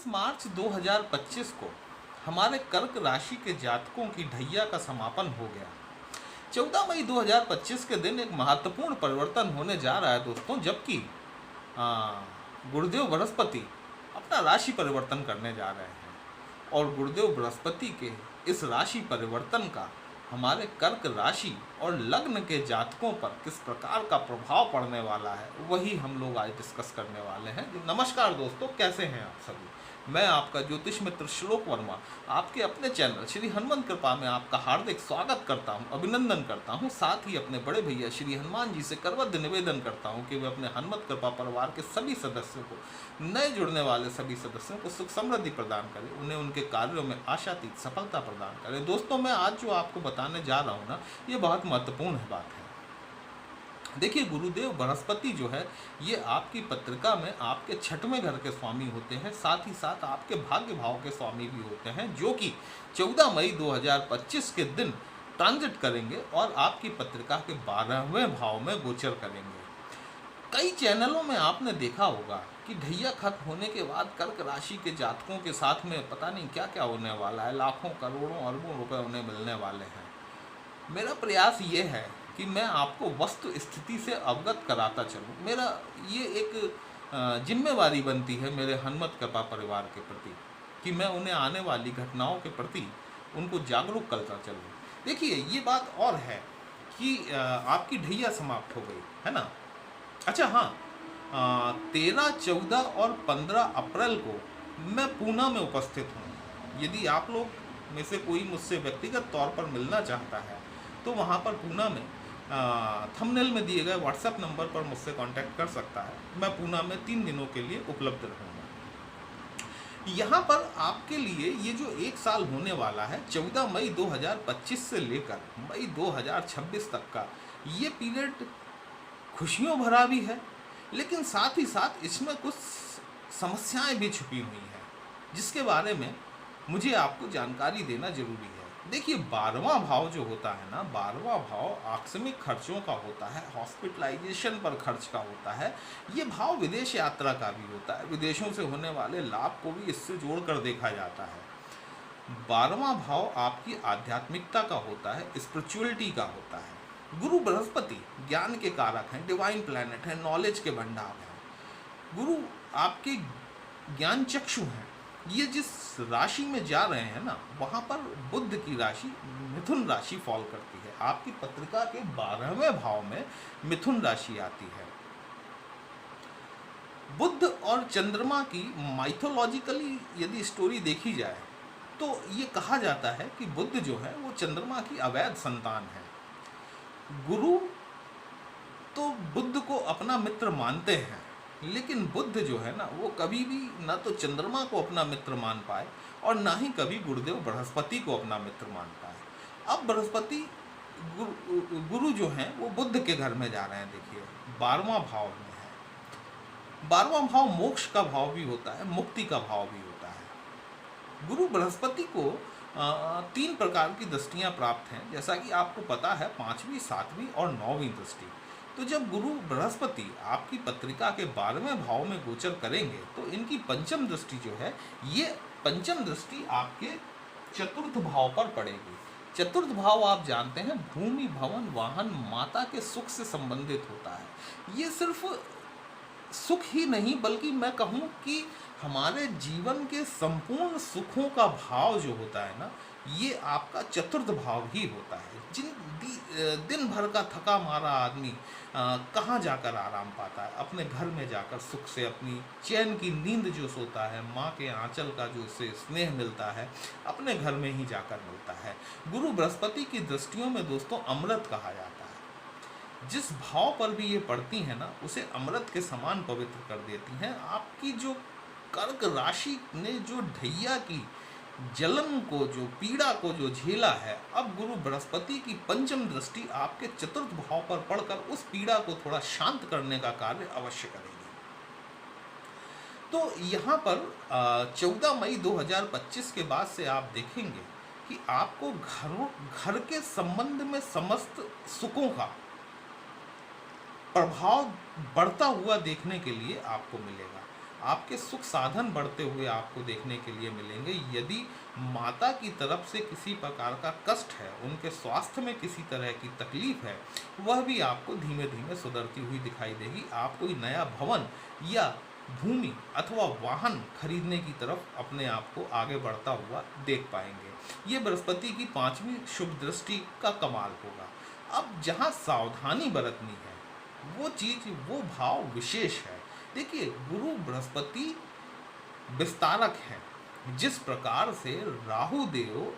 25 मार्च 2025 को हमारे कर्क राशि के जातकों की ढैया का समापन हो गया। 14 मई 2025 के दिन एक महत्वपूर्ण परिवर्तन होने जा रहा है दोस्तों, जबकि गुरुदेव बृहस्पति अपना राशि परिवर्तन करने जा रहे हैं। और गुरुदेव बृहस्पति के इस राशि परिवर्तन का हमारे कर्क राशि और लग्न के जातकों पर किस प्रकार का प्रभाव पड़ने वाला है, वही हम लोग आज डिस्कस करने वाले हैं। नमस्कार दोस्तों, कैसे हैं आप सभी। मैं आपका ज्योतिष मित्र श्लोक वर्मा आपके अपने चैनल श्री हनुमंत कृपा में आपका हार्दिक स्वागत करता हूं, अभिनंदन करता हूं। साथ ही अपने बड़े भैया श्री हनुमान जी से करबद्ध निवेदन करता हूं कि वे अपने हनुमत कृपा परिवार के सभी सदस्यों को, नए जुड़ने वाले सभी सदस्यों को सुख समृद्धि प्रदान करें, उन्हें उनके कार्यों में आशातीत सफलता प्रदान करें। दोस्तों, मैं आज जो आपको बताने जा रहा हूँ ना, ये बहुत महत्वपूर्ण बात है। देखिए, गुरुदेव बृहस्पति जो है ये आपकी पत्रिका में आपके 6वें घर के स्वामी होते हैं, साथ ही साथ आपके भाग्य भाव के स्वामी भी होते हैं, जो कि 14 मई 2025 के दिन ट्रांजिट करेंगे और आपकी पत्रिका के 12वें भाव में गोचर करेंगे। कई चैनलों में आपने देखा होगा कि ढैया खत्म होने के बाद कर्क राशि के जातकों के साथ में पता नहीं क्या क्या होने वाला है, लाखों करोड़ों अरबों रुपए उन्हें मिलने वाले हैं। मेरा प्रयास ये है कि मैं आपको वस्तु स्थिति से अवगत कराता चलूँ। मेरा ये एक जिम्मेवारी बनती है मेरे हनुमत कृपा परिवार के प्रति कि मैं उन्हें आने वाली घटनाओं के प्रति उनको जागरूक करता चलूँ। देखिए, ये बात और है कि आपकी ढैया समाप्त हो गई है ना। अच्छा हाँ, 13, 14 और 15 अप्रैल को मैं पूना में उपस्थित हूँ। यदि आप लोग में से कोई मुझसे व्यक्तिगत तौर पर मिलना चाहता है तो वहाँ पर पूना में थंबनेल में दिए गए व्हाट्सएप नंबर पर मुझसे कांटेक्ट कर सकता है। मैं पूना में 3 दिनों के लिए उपलब्ध रहूँगा। यहाँ पर आपके लिए ये जो 1 साल होने वाला है, 14 मई 2025 से लेकर मई 2026 तक का, ये पीरियड खुशियों भरा भी है, लेकिन साथ ही साथ इसमें कुछ समस्याएं भी छुपी हुई हैं, जिसके बारे में मुझे आपको जानकारी देना जरूरी है। देखिए, 12वां भाव जो होता है ना, 12वां भाव आकस्मिक खर्चों का होता है, हॉस्पिटलाइजेशन पर खर्च का होता है। ये भाव विदेश यात्रा का भी होता है, विदेशों से होने वाले लाभ को भी इससे जोड़कर देखा जाता है। 12वां भाव आपकी आध्यात्मिकता का होता है, स्पिरिचुअलिटी का होता है। गुरु बृहस्पति ज्ञान के कारक हैं, डिवाइन प्लैनेट है, नॉलेज के भंडार हैं। गुरु आपके ज्ञान चक्षु हैं। ये जिस राशि में जा रहे हैं ना, वहाँ पर बुध की राशि मिथुन राशि फॉल करती है। आपकी पत्रिका के 12वें भाव में मिथुन राशि आती है। बुध और चंद्रमा की माइथोलॉजिकली यदि स्टोरी देखी जाए तो ये कहा जाता है कि बुध जो है वो चंद्रमा की अवैध संतान है। गुरु तो बुध को अपना मित्र मानते हैं, लेकिन बुध जो है ना, वो कभी भी ना तो चंद्रमा को अपना मित्र मान पाए और ना ही कभी गुरुदेव बृहस्पति को अपना मित्र मान पाए। अब बृहस्पति गुरु जो हैं वो बुध के घर में जा रहे हैं। देखिए, 12वां भाव में है। 12वां भाव मोक्ष का भाव भी होता है, मुक्ति का भाव भी होता है। गुरु बृहस्पति को 3 प्रकार की दृष्टियां प्राप्त हैं, जैसा कि आपको पता है, 5वीं, 7वीं और 9वीं दृष्टि। तो जब गुरु बृहस्पति आपकी पत्रिका के 12वें भाव में गोचर करेंगे तो इनकी पंचम दृष्टि जो है, ये पंचम दृष्टि आपके 4th भाव पर पड़ेगी। 4th भाव आप जानते हैं भूमि, भवन, वाहन, माता के सुख से संबंधित होता है। ये सिर्फ सुख ही नहीं, बल्कि मैं कहूँ कि हमारे जीवन के संपूर्ण सुखों का भाव जो होता है ना, ये आपका 4th भाव ही होता है। दिन भर का थका मारा आदमी कहाँ जाकर आराम पाता है? अपने घर में जाकर सुख से अपनी चैन की नींद जो सोता है, माँ के आंचल का जो उसे स्नेह मिलता है, अपने घर में ही जाकर मिलता है। गुरु बृहस्पति की दृष्टियों में दोस्तों अमृत कहा जाता है। जिस भाव पर भी ये पड़ती हैं ना, उसे अमृत के समान पवित्र कर देती हैं। आपकी जो कर्क राशि ने जो ढैया की जलन को, जो पीड़ा को जो झेला है, अब गुरु बृहस्पति की पंचम दृष्टि आपके 4th भाव पर पड़कर उस पीड़ा को थोड़ा शांत करने का कार्य अवश्य करेगी। तो यहाँ पर 14 मई 2025 के बाद से आप देखेंगे कि आपको घर के संबंध में समस्त सुखों का प्रभाव बढ़ता हुआ देखने के लिए आपको मिलेगा। आपके सुख साधन बढ़ते हुए आपको देखने के लिए मिलेंगे। यदि माता की तरफ से किसी प्रकार का कष्ट है, उनके स्वास्थ्य में किसी तरह की तकलीफ है, वह भी आपको धीमे धीमे सुधरती हुई दिखाई देगी। आप कोई नया भवन या भूमि अथवा वाहन खरीदने की तरफ अपने आप को आगे बढ़ता हुआ देख पाएंगे। ये बृहस्पति की 5वीं शुभ दृष्टि का कमाल होगा। अब जहाँ सावधानी बरतनी है, वो चीज, वो भाव विशेष है। देखिए, गुरु बृहस्पति विस्तारक है। जिस प्रकार से राहु देव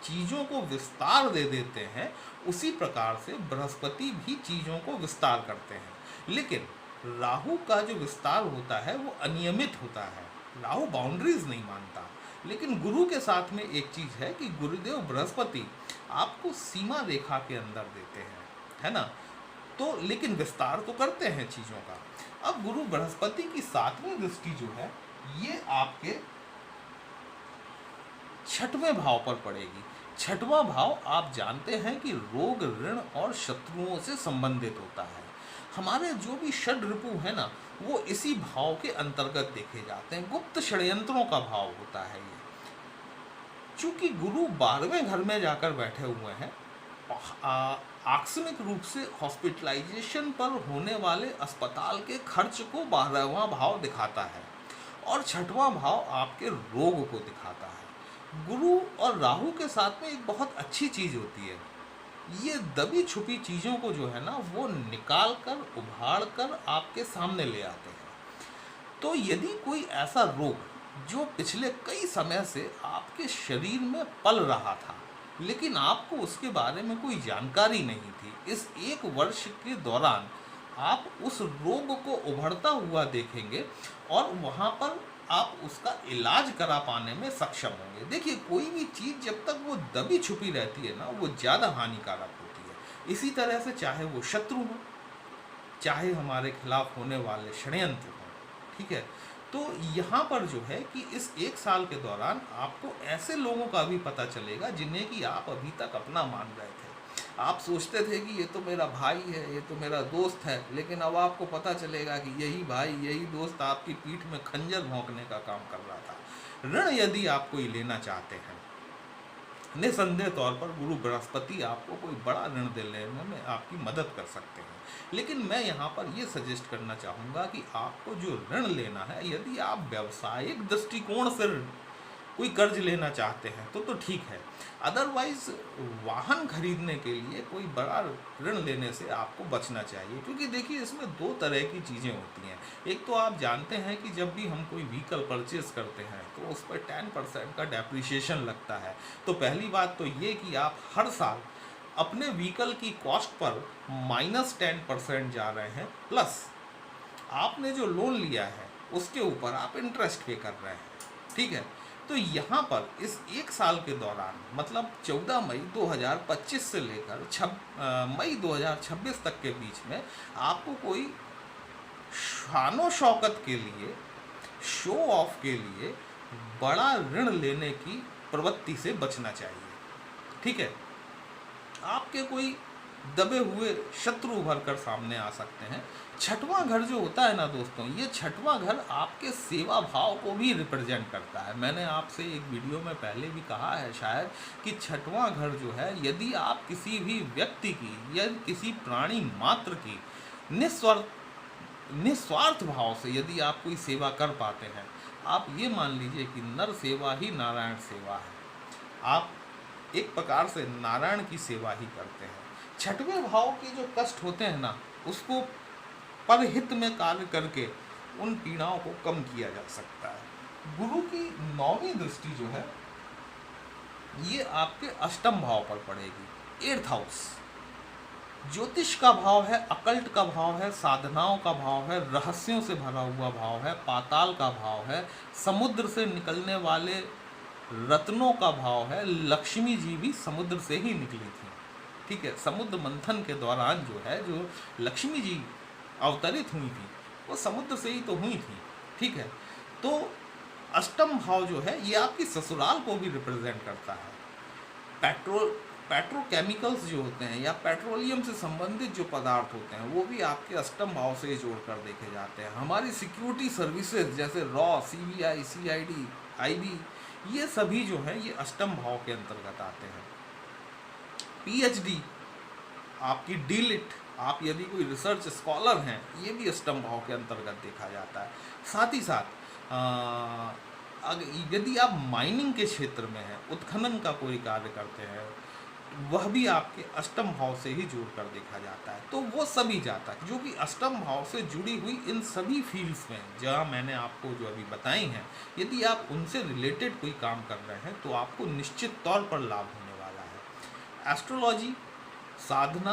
चीजों को विस्तार दे देते हैं, उसी प्रकार से बृहस्पति भी चीजों को विस्तार करते हैं। लेकिन राहु का जो विस्तार होता है वो अनियमित होता है। राहु बाउंड्रीज नहीं मानता। लेकिन गुरु के साथ में एक चीज है कि गुरुदेव बृहस्पति आपको सीमा रेखा के अंदर देते हैं, है ना। तो लेकिन विस्तार तो करते हैं चीजों का। अब गुरु बृहस्पति की 7वीं दृष्टि जो है, ये आपके 6वें भाव पर पड़ेगी। 6वां भाव आप जानते हैं कि रोग, ऋण और शत्रुओं से संबंधित होता है। हमारे जो भी षड रिपु है ना, वो इसी भाव के अंतर्गत देखे जाते हैं। गुप्त षड्यंत्रों का भाव होता है ये। चूंकि गुरु 12वें घर में जाकर बैठे हुए हैं, आकस्मिक रूप से हॉस्पिटलाइजेशन पर होने वाले अस्पताल के खर्च को 12वां भाव दिखाता है और 6वां भाव आपके रोग को दिखाता है। गुरु और राहु के साथ में एक बहुत अच्छी चीज होती है, ये दबी छुपी चीजों को जो है ना, वो निकाल कर, उभाड़ कर आपके सामने ले आते हैं। तो यदि कोई ऐसा रोग जो पिछले कई समय से आपके शरीर में पल रहा था, लेकिन आपको उसके बारे में कोई जानकारी नहीं थी, इस 1 वर्ष के दौरान आप उस रोग को उभरता हुआ देखेंगे और वहाँ पर आप उसका इलाज करा पाने में सक्षम होंगे। देखिए, कोई भी चीज़ जब तक वो दबी छुपी रहती है ना, वो ज़्यादा हानिकारक होती है। इसी तरह से चाहे वो शत्रु हो, चाहे हमारे खिलाफ होने वाले षड्यंत्र हो, ठीक है। तो यहाँ पर जो है कि इस 1 साल के दौरान आपको ऐसे लोगों का भी पता चलेगा जिन्हें कि आप अभी तक अपना मान रहे थे। आप सोचते थे कि ये तो मेरा भाई है, ये तो मेरा दोस्त है, लेकिन अब आपको पता चलेगा कि यही भाई, यही दोस्त आपकी पीठ में खंजर भोंकने का काम कर रहा था। ऋण यदि आप कोई लेना चाहते हैं, निसंदेह तौर पर गुरु बृहस्पति आपको कोई बड़ा ऋण लेने में आपकी मदद कर सकते हैं। लेकिन मैं यहाँ पर ये सजेस्ट करना चाहूँगा कि आपको जो ऋण लेना है, यदि आप व्यावसायिक दृष्टिकोण से कोई कर्ज लेना चाहते हैं तो ठीक है। अदरवाइज वाहन खरीदने के लिए कोई बड़ा ऋण लेने से आपको बचना चाहिए, क्योंकि देखिए, इसमें 2 तरह की चीज़ें होती हैं। एक तो आप जानते हैं कि जब भी हम कोई व्हीकल परचेज करते हैं तो उस पर 10% का डेप्रिसिएशन लगता है। तो पहली बात तो ये कि आप हर साल अपने व्हीकल की कॉस्ट पर -10% जा रहे हैं, प्लस आपने जो लोन लिया है उसके ऊपर आप इंटरेस्ट पे कर रहे हैं, ठीक है। तो यहाँ पर इस 1 साल के दौरान, मतलब 14 मई 2025 से लेकर मई 2026 तक के बीच में आपको कोई शानो शौकत के लिए, शो ऑफ के लिए बड़ा ऋण लेने की प्रवृत्ति से बचना चाहिए, ठीक है। आपके कोई दबे हुए शत्रु उभर कर सामने आ सकते हैं। 6वां घर जो होता है ना दोस्तों, ये 6वां घर आपके सेवा भाव को भी रिप्रेजेंट करता है। मैंने आपसे एक वीडियो में पहले भी कहा है शायद कि 6वां घर जो है, यदि आप किसी भी व्यक्ति की या किसी प्राणी मात्र की निस्वार्थ भाव से यदि आप कोई सेवा कर पाते हैं, आप ये मान लीजिए कि नर सेवा ही नारायण सेवा है। आप एक प्रकार से नारायण की सेवा ही करते हैं। 6वें भाव के जो कष्ट होते हैं ना, उसको परहित में कार्य करके उन पीड़ाओं को कम किया जा सकता है। गुरु की 9वीं दृष्टि जो है, ये आपके 8म भाव पर पड़ेगी, 8th हाउस। ज्योतिष का भाव है, अकल्ट का भाव है, साधनाओं का भाव है, रहस्यों से भरा हुआ भाव है, पाताल का भाव है, समुद्र से निकलने वाले रत्नों का भाव है। लक्ष्मी जी भी समुद्र से ही निकली थी, ठीक है। समुद्र मंथन के दौरान जो है, जो लक्ष्मी जी अवतरित हुई थी, वो समुद्र से ही तो हुई थी, ठीक है। तो 8म भाव जो है, ये आपकी ससुराल को भी रिप्रेजेंट करता है। पेट्रोल पेट्रोकेमिकल्स जो होते हैं या पेट्रोलियम से संबंधित जो पदार्थ होते हैं वो भी आपके अष्टम भाव से ही जोड़कर देखे जाते हैं। हमारी सिक्योरिटी सर्विसेज जैसे रॉ, सीबीआई, सीआईडी, आईबी, ये सभी जो है ये अष्टम भाव के अंतर्गत आते हैं। पीएचडी, आपकी डीलिट, आप यदि कोई रिसर्च स्कॉलर हैं, ये भी अष्टम भाव के अंतर्गत देखा जाता है। साथ ही साथ यदि आप माइनिंग के क्षेत्र में हैं, उत्खनन का कोई कार्य करते हैं, वह भी आपके अष्टम भाव से ही जोड़कर देखा जाता है। तो वो सभी जातक जो कि अष्टम भाव से जुड़ी हुई इन सभी फील्ड्स में जहाँ मैंने आपको जो अभी बताई हैं, यदि आप उनसे रिलेटेड कोई काम कर रहे हैं तो आपको निश्चित तौर पर लाभ होने वाला है। एस्ट्रोलॉजी, साधना,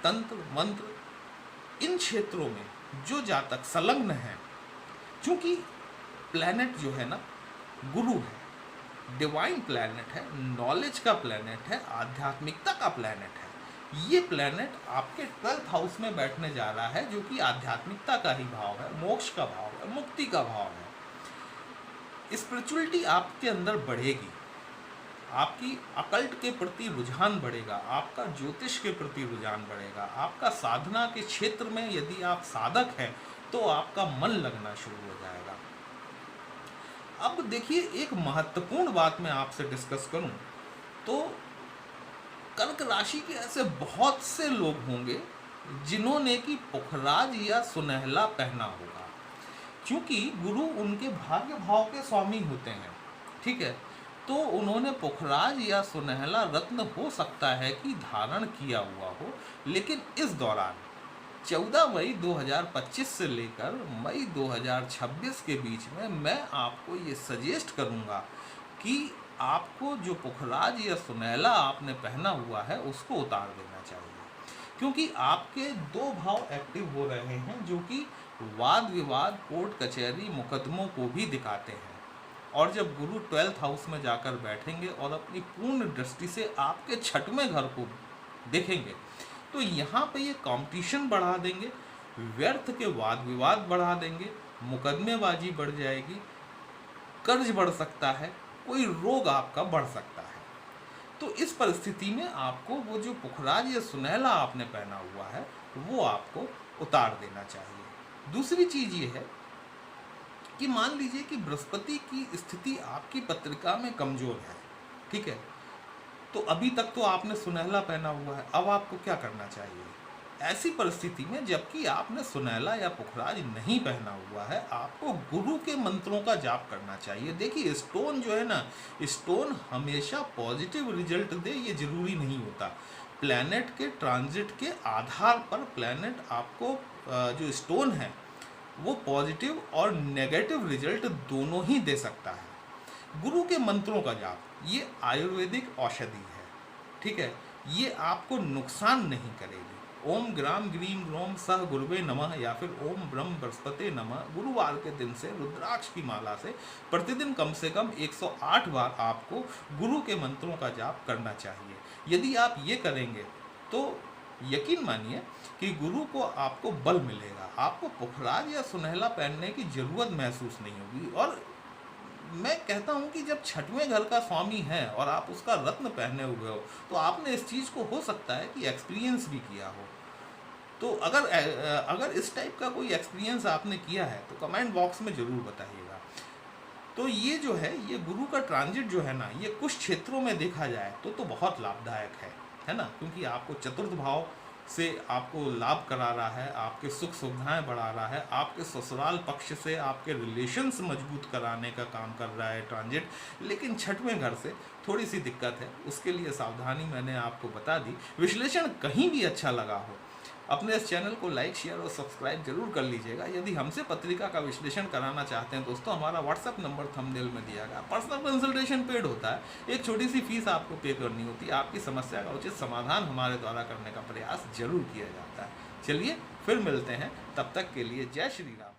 तंत्र, मंत्र, इन क्षेत्रों में जो जातक संलग्न हैं, चूँकि प्लैनेट जो है ना गुरु है, डिवाइन प्लैनेट है, नॉलेज का प्लैनेट है, आध्यात्मिकता का प्लैनेट है। ये प्लैनेट आपके 12th हाउस में बैठने जा रहा है जो कि आध्यात्मिकता का ही भाव है, मोक्ष का भाव है, मुक्ति का भाव है। स्पिरिचुअलिटी आपके अंदर बढ़ेगी, आपकी अकल्ट के प्रति रुझान बढ़ेगा, आपका ज्योतिष के प्रति रुझान बढ़ेगा, आपका साधना के क्षेत्र में यदि आप साधक हैं तो आपका मन लगना शुरू हो जाएगा। अब देखिए, एक महत्वपूर्ण बात मैं आपसे डिस्कस करूं तो कर्क राशि के ऐसे बहुत से लोग होंगे जिन्होंने कि पुखराज या सुनहला पहना होगा, क्योंकि गुरु उनके भाग्य भाव के स्वामी होते हैं, ठीक है। तो उन्होंने पुखराज या सुनहला रत्न हो सकता है कि धारण किया हुआ हो, लेकिन इस दौरान 14 मई 2025 से लेकर मई 2026 के बीच में मैं आपको ये सजेस्ट करूँगा कि आपको जो पुखराज या सुनहला आपने पहना हुआ है उसको उतार देना चाहिए, क्योंकि आपके 2 भाव एक्टिव हो रहे हैं जो कि वाद विवाद, कोर्ट कचहरी, मुकदमों को भी दिखाते हैं। और जब गुरु 12th हाउस में जाकर बैठेंगे और अपनी पूर्ण दृष्टि से आपके 6वें घर को देखेंगे तो यहाँ पे ये कंपटीशन बढ़ा देंगे, व्यर्थ के वाद विवाद बढ़ा देंगे, मुकदमेबाजी बढ़ जाएगी, कर्ज बढ़ सकता है, कोई रोग आपका बढ़ सकता है। तो इस परिस्थिति में आपको वो जो पुखराज या सुनहला आपने पहना हुआ है वो आपको उतार देना चाहिए। दूसरी चीज़ ये है कि मान लीजिए कि बृहस्पति की स्थिति आपकी पत्रिका में कमज़ोर है, ठीक है, तो अभी तक तो आपने सुनहला पहना हुआ है, अब आपको क्या करना चाहिए ऐसी परिस्थिति में? जबकि आपने सुनहला या पुखराज नहीं पहना हुआ है, आपको गुरु के मंत्रों का जाप करना चाहिए। देखिए, स्टोन जो है ना, स्टोन हमेशा पॉजिटिव रिजल्ट दे ये जरूरी नहीं होता। प्लैनेट के ट्रांजिट के आधार पर प्लैनेट आपको जो स्टोन है वो पॉजिटिव और नेगेटिव रिजल्ट दोनों ही दे सकता है। गुरु के मंत्रों का जाप ये आयुर्वेदिक औषधि है, ठीक है, ये आपको नुकसान नहीं करेगी। ओम ग्राम ग्रीम ग्रोम सह गुरुवे नमः या फिर ओम ब्रह्म बृहस्पति नमः गुरुवार के दिन से रुद्राक्ष की माला से प्रतिदिन कम से कम 108 बार आपको गुरु के मंत्रों का जाप करना चाहिए। यदि आप ये करेंगे तो यकीन मानिए कि गुरु को आपको बल मिलेगा, आपको पुखराज या सुनहला पहनने की जरूरत महसूस नहीं होगी। और मैं कहता हूँ कि जब 6वें घर का स्वामी है और आप उसका रत्न पहने हुए हो तो आपने इस चीज़ को हो सकता है कि एक्सपीरियंस भी किया हो। तो अगर इस टाइप का कोई एक्सपीरियंस आपने किया है तो कमेंट बॉक्स में ज़रूर बताइएगा। तो ये जो है, ये गुरु का ट्रांजिट जो है ना, ये कुछ क्षेत्रों में देखा जाए तो बहुत लाभदायक है ना, क्योंकि आपको चतुर्थ भाव से आपको लाभ करा रहा है, आपके सुख सुविधाएं बढ़ा रहा है, आपके ससुराल पक्ष से आपके रिलेशंस मजबूत कराने का काम कर रहा है ट्रांजिट। लेकिन 6वें घर से थोड़ी सी दिक्कत है, उसके लिए सावधानी मैंने आपको बता दी। विश्लेषण कहीं भी अच्छा लगा हो अपने इस चैनल को लाइक, शेयर और सब्सक्राइब जरूर कर लीजिएगा। यदि हमसे पत्रिका का विश्लेषण कराना चाहते हैं दोस्तों, हमारा व्हाट्सएप नंबर थंबनेल में दिया गया। पर्सनल कंसल्टेशन पेड होता है, एक छोटी सी फीस आपको पे करनी होती है। आपकी समस्या का उचित समाधान हमारे द्वारा करने का प्रयास जरूर किया जाता है। चलिए फिर मिलते हैं, तब तक के लिए जय श्री राम।